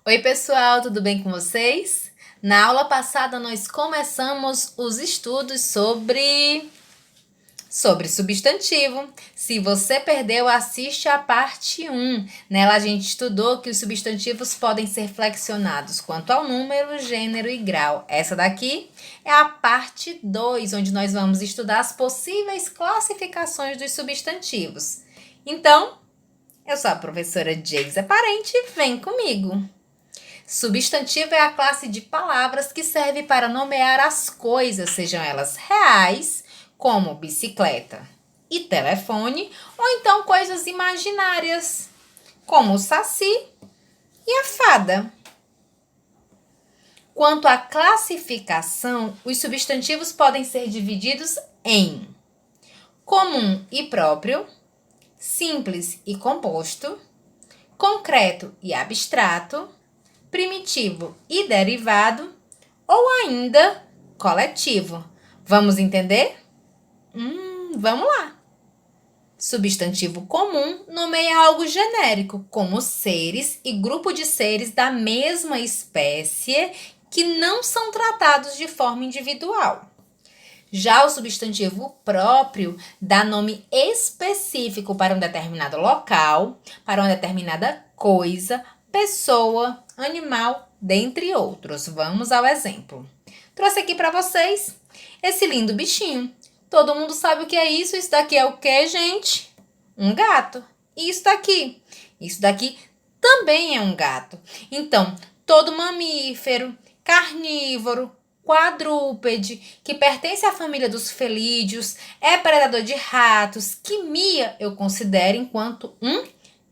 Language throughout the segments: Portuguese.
Oi, pessoal, tudo bem com vocês? Na aula passada nós começamos os estudos sobre substantivo. Se você perdeu, assiste a parte 1. Nela a gente estudou que os substantivos podem ser flexionados quanto ao número, gênero e grau. Essa daqui é a parte 2, onde nós vamos estudar as possíveis classificações dos substantivos. Então, eu sou a professora Geisa Parente, vem comigo. Substantivo é a classe de palavras que serve para nomear as coisas, sejam elas reais, como bicicleta e telefone, ou então coisas imaginárias, como o saci e a fada. Quanto à classificação, os substantivos podem ser divididos em comum e próprio, simples e composto, concreto e abstrato, primitivo e derivado, ou ainda coletivo. Vamos entender? Vamos lá. Substantivo comum nomeia algo genérico, como seres e grupo de seres da mesma espécie que não são tratados de forma individual. Já o substantivo próprio dá nome específico para um determinado local, para uma determinada coisa, pessoa, animal, dentre outros. Vamos ao exemplo. Trouxe aqui para vocês esse lindo bichinho. Todo mundo sabe o que é isso? Isso daqui é o que, gente? Um gato. E isso daqui? Isso daqui também é um gato. Então, todo mamífero, carnívoro, quadrúpede, que pertence à família dos felídeos, é predador de ratos, que mia eu considero enquanto um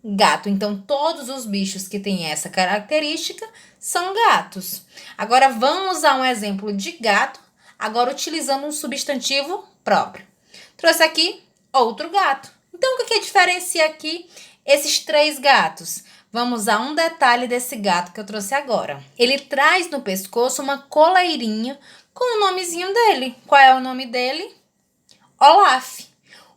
gato. Então, todos os bichos que têm essa característica são gatos. Agora, vamos a um exemplo de gato, agora utilizando um substantivo próprio. Trouxe aqui outro gato. Então, o que diferencia aqui esses três gatos? Vamos a um detalhe desse gato que eu trouxe agora. Ele traz no pescoço uma coleirinha com o nomezinho dele. Qual é o nome dele? Olaf.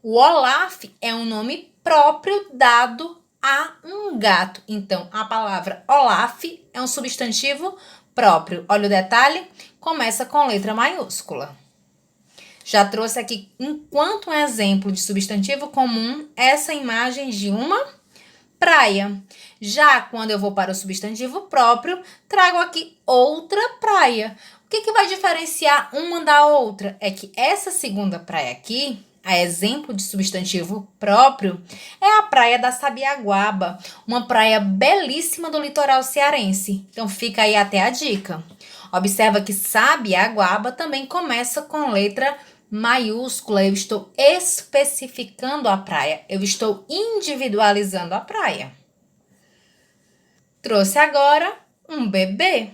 O Olaf é um nome próprio dado a um gato. Então, a palavra Olaf é um substantivo próprio. Olha o detalhe, começa com letra maiúscula. Já trouxe aqui, enquanto um exemplo de substantivo comum, essa imagem de uma praia. Já quando eu vou para o substantivo próprio, trago aqui outra praia. O que vai diferenciar uma da outra? É que essa segunda praia aqui, a exemplo de substantivo próprio, é a praia da Sabiaguaba, uma praia belíssima do litoral cearense. Então fica aí até a dica. Observa que Sabiaguaba também começa com letra maiúscula. Eu estou especificando a praia, eu estou individualizando a praia. Trouxe agora um bebê.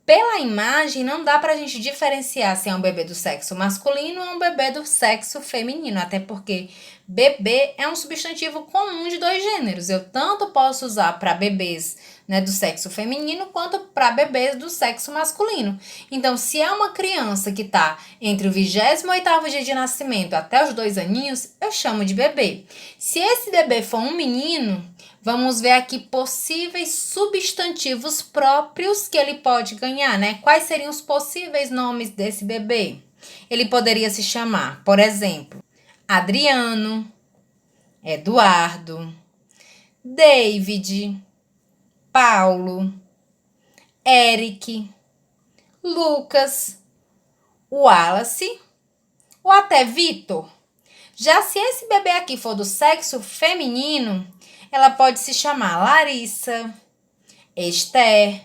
Pela imagem, não dá para a gente diferenciar se é um bebê do sexo masculino ou um bebê do sexo feminino, até porque bebê é um substantivo comum de dois gêneros. Eu tanto posso usar para bebês, né, do sexo feminino quanto para bebês do sexo masculino. Então, se é uma criança que está entre o 28º dia de nascimento até os 2 aninhos, eu chamo de bebê. Se esse bebê for um menino, vamos ver aqui possíveis substantivos próprios que ele pode ganhar, né? Quais seriam os possíveis nomes desse bebê? Ele poderia se chamar, por exemplo, Adriano, Eduardo, David, Paulo, Eric, Lucas, Wallace ou até Vitor. Já se esse bebê aqui for do sexo feminino, ela pode se chamar Larissa, Esther,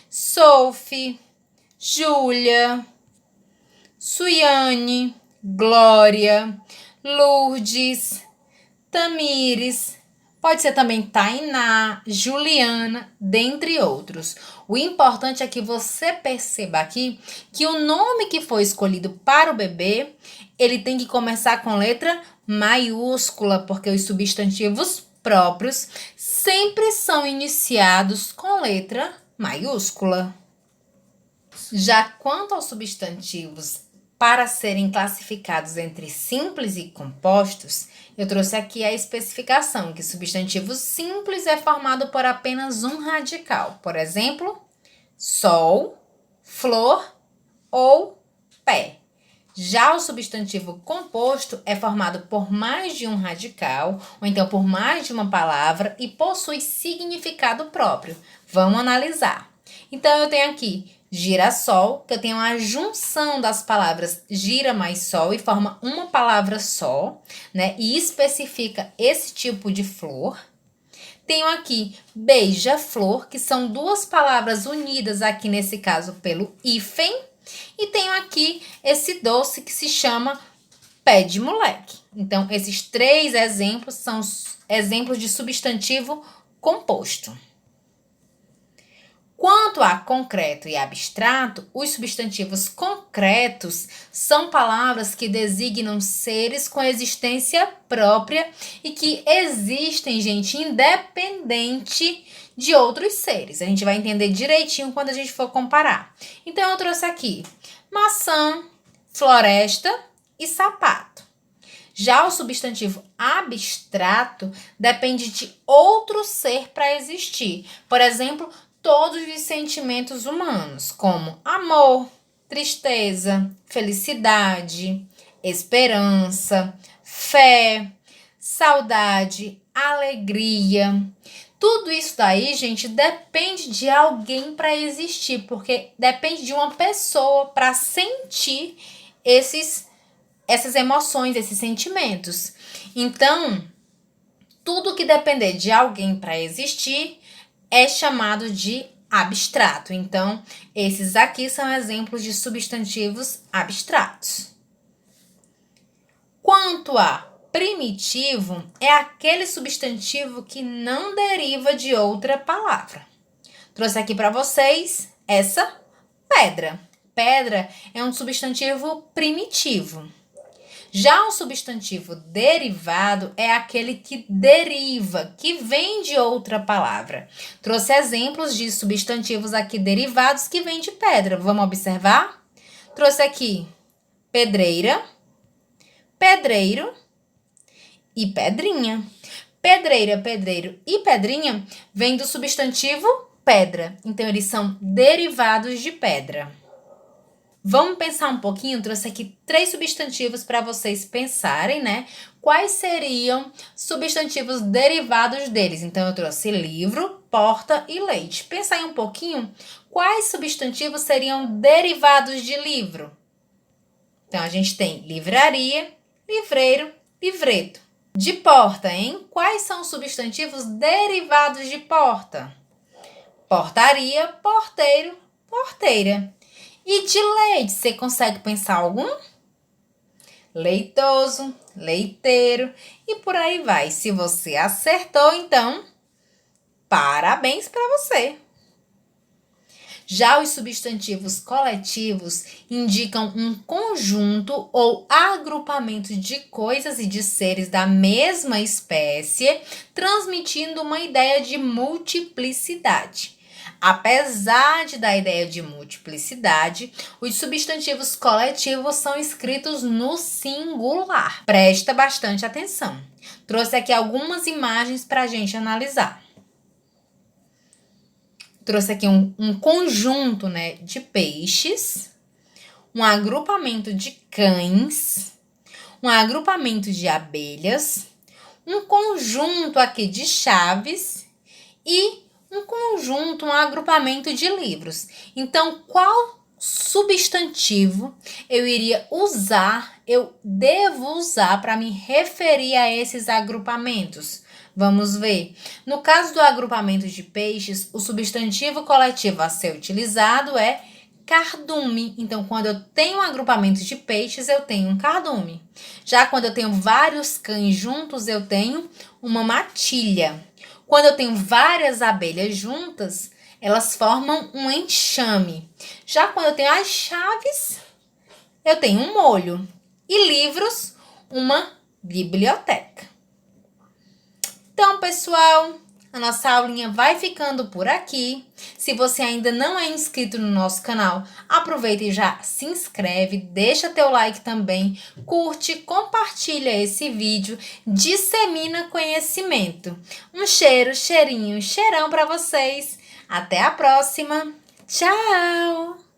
Sophie, Júlia, Suiane, Glória, Lourdes, Tamires, pode ser também Tainá, Juliana, dentre outros. O importante é que você perceba aqui que o nome que foi escolhido para o bebê, ele tem que começar com letra maiúscula, porque os substantivos próprios sempre são iniciados com letra maiúscula. Já quanto aos substantivos Para serem classificados entre simples e compostos, eu trouxe aqui a especificação que substantivo simples é formado por apenas um radical. Por exemplo, sol, flor ou pé. Já o substantivo composto é formado por mais de um radical, ou então por mais de uma palavra e possui significado próprio. Vamos analisar. Então, eu tenho aqui girassol, que eu tenho a junção das palavras gira mais sol e forma uma palavra só, né? E especifica esse tipo de flor. Tenho aqui beija-flor, que são duas palavras unidas aqui nesse caso pelo hífen. E tenho aqui esse doce que se chama pé de moleque. Então, esses 3 exemplos são exemplos de substantivo composto. Quanto a concreto e abstrato, os substantivos concretos são palavras que designam seres com existência própria e que existem, gente, independente de outros seres. A gente vai entender direitinho quando a gente for comparar. Então, eu trouxe aqui maçã, floresta e sapato. Já o substantivo abstrato depende de outro ser para existir. Por exemplo, todos os sentimentos humanos, como amor, tristeza, felicidade, esperança, fé, saudade, alegria. Tudo isso daí, gente, depende de alguém para existir, porque depende de uma pessoa para sentir essas emoções, esses sentimentos. Então, tudo que depender de alguém para existir é chamado de abstrato. Então, esses aqui são exemplos de substantivos abstratos. Quanto a primitivo, é aquele substantivo que não deriva de outra palavra. Trouxe aqui para vocês essa pedra. Pedra é um substantivo primitivo. Já um substantivo derivado é aquele que deriva, que vem de outra palavra. Trouxe exemplos de substantivos aqui derivados que vêm de pedra. Vamos observar? Trouxe aqui pedreira, pedreiro e pedrinha. Pedreira, pedreiro e pedrinha vem do substantivo pedra. Então, eles são derivados de pedra. Vamos pensar um pouquinho, trouxe aqui 3 substantivos para vocês pensarem, né? Quais seriam substantivos derivados deles? Então, eu trouxe livro, porta e leite. Pensa aí um pouquinho, quais substantivos seriam derivados de livro? Então, a gente tem livraria, livreiro, livreto. De porta, hein? Quais são os substantivos derivados de porta? Portaria, porteiro, porteira. E de leite, você consegue pensar algum? Leitoso, leiteiro e por aí vai. Se você acertou, então, parabéns para você. Já os substantivos coletivos indicam um conjunto ou agrupamento de coisas e de seres da mesma espécie, transmitindo uma ideia de multiplicidade. Apesar da ideia de multiplicidade, os substantivos coletivos são escritos no singular. Presta bastante atenção. Trouxe aqui algumas imagens para a gente analisar. Trouxe aqui um conjunto, né, de peixes, um agrupamento de cães, um agrupamento de abelhas, um conjunto aqui de chaves e um agrupamento de livros. Então, qual substantivo eu devo usar para me referir a esses agrupamentos? Vamos ver. No caso do agrupamento de peixes, o substantivo coletivo a ser utilizado é cardume. Então, quando eu tenho um agrupamento de peixes, eu tenho um cardume. Já quando eu tenho vários cães juntos, eu tenho uma matilha. Quando eu tenho várias abelhas juntas, elas formam um enxame. Já quando eu tenho as chaves, eu tenho um molho. E livros, uma biblioteca. Então, pessoal, A nossa aulinha vai ficando por aqui. Se você ainda não é inscrito no nosso canal, aproveita e já se inscreve, deixa teu like também, curte, compartilha esse vídeo, dissemina conhecimento. Um cheiro, cheirinho, cheirão para vocês. Até a próxima. Tchau!